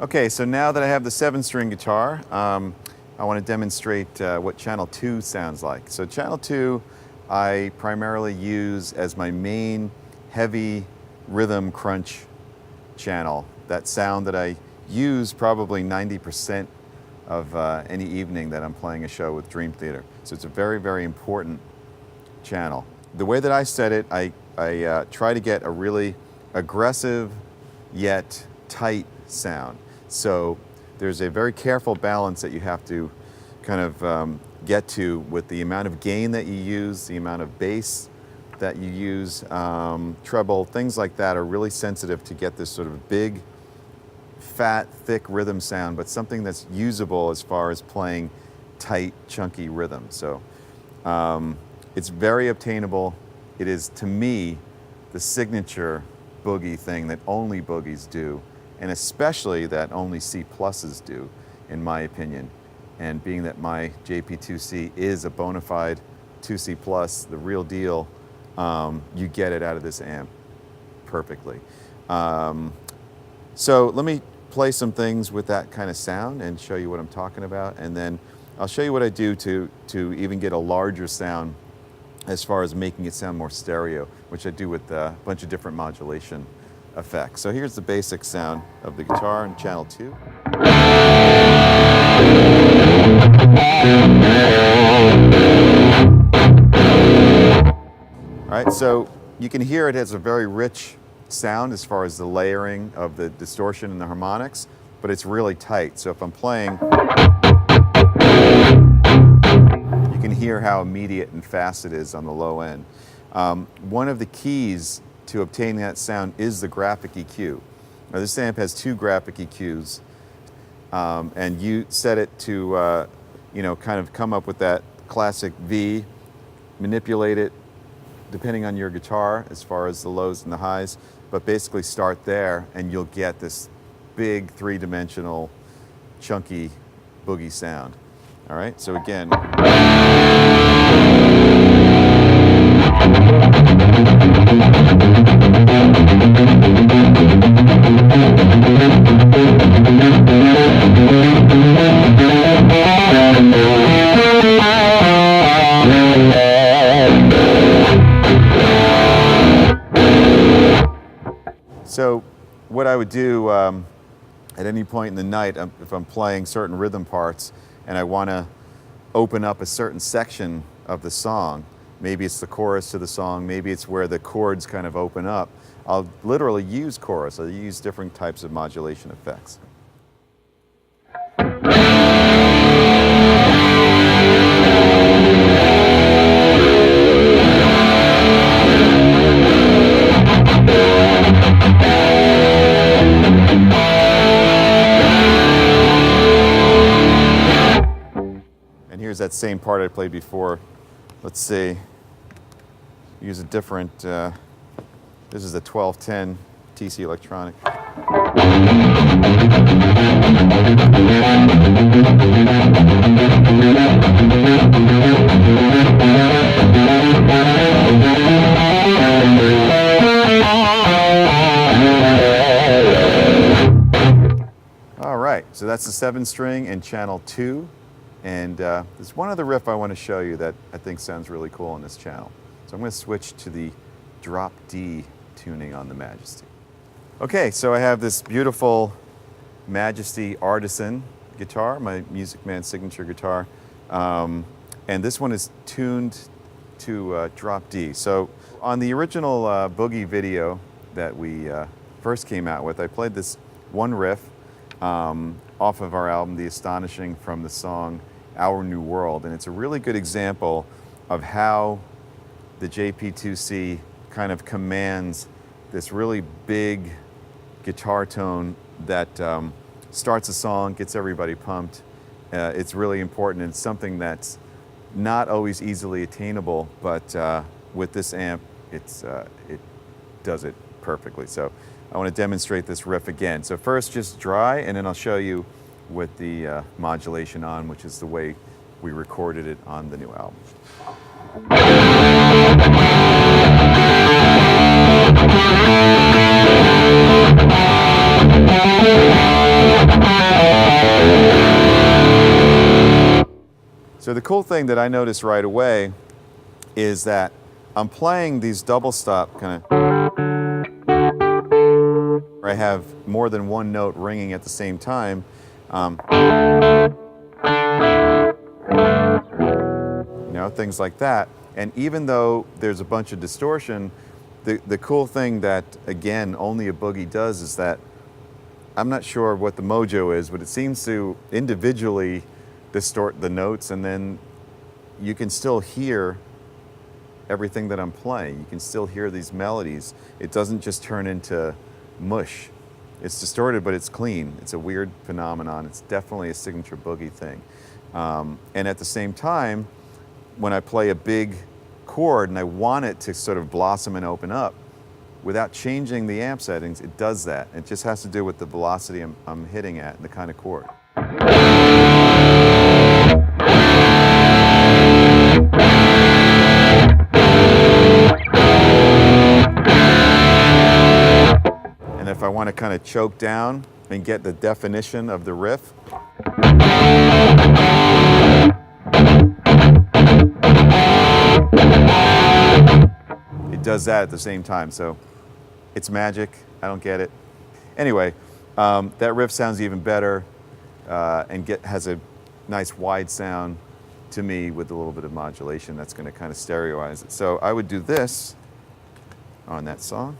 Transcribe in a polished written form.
Okay, so now that I have the 7-string guitar, I want to demonstrate what channel 2 sounds like. So channel 2 I primarily use as my main heavy rhythm crunch channel. That sound that I use probably 90% of any evening that I'm playing a show with Dream Theater. So it's a very, very important channel. The way that I set it, I try to get a really aggressive yet tight sound. So there's a very careful balance that you have to kind of get to with the amount of gain that you use, the amount of bass that you use, treble, things like that are really sensitive to get this sort of big, fat, thick rhythm sound, but something that's usable as far as playing tight, chunky rhythm. So it's very obtainable. It is, to me, the signature boogie thing that only boogies do, and especially that only C+s do, in my opinion. And being that my JP-2C is a bona fide 2C+, the real deal, you get it out of this amp perfectly. So let me play some things with that kind of sound and show you what I'm talking about, and then I'll show you what I do to even get a larger sound as far as making it sound more stereo, which I do with a bunch of different modulation effects. So here's the basic sound of the guitar in channel 2. All right, so you can hear it has a very rich sound as far as the layering of the distortion and the harmonics, but it's really tight. So if I'm playing, you can hear how immediate and fast it is on the low end. One of the keys to obtaining that sound is the graphic EQ. Now this amp has 2 graphic EQs, and you set it to, you know, kind of come up with that classic V, manipulate it depending on your guitar as far as the lows and the highs, but basically start there and you'll get this big 3-dimensional chunky boogie sound. All right, so again. So what I would do at any point in the night, if I'm playing certain rhythm parts and I want to open up a certain section of the song, maybe it's the chorus to the song, maybe it's where the chords kind of open up, I'll literally use chorus. I'll use different types of modulation effects. Here's that same part I played before. Let's see, use a different, this is a 1210 TC electronic. All right, so that's the 7-string in channel 2. And there's one other riff I want to show you that I think sounds really cool on this channel. So I'm going to switch to the drop D tuning on the Majesty. Okay, so I have this beautiful Majesty Artisan guitar, my MusicMan signature guitar. And this one is tuned to drop D. So on the original Boogie video that we first came out with, I played this one riff off of our album, The Astonishing, from the song Our New World. And it's a really good example of how the JP-2C kind of commands this really big guitar tone that starts a song, gets everybody pumped. It's really important, and it's something that's not always easily attainable, but with this amp, it does it perfectly. So I want to demonstrate this riff again. So first just dry, and then I'll show you with the modulation on, which is the way we recorded it on the new album. So the cool thing that I noticed right away is that I'm playing these double stop kind of, where I have more than one note ringing at the same time. You know, things like that. And even though there's a bunch of distortion, the cool thing that, again, only a Boogie does is that, I'm not sure what the mojo is, but it seems to individually distort the notes, and then you can still hear everything that I'm playing. You can still hear these melodies. It doesn't just turn into mush. It's distorted, but it's clean. It's a weird phenomenon. It's definitely a signature Boogie thing. And at the same time, when I play a big chord and I want it to sort of blossom and open up, without changing the amp settings, it does that. It just has to do with the velocity I'm hitting at and the kind of chord. And if I want to kind of choke down and get the definition of the riff, it does that at the same time. So it's magic. I don't get it. Anyway, that riff sounds even better and has a nice wide sound to me with a little bit of modulation that's going to kind of stereoize it. So I would do this on that song.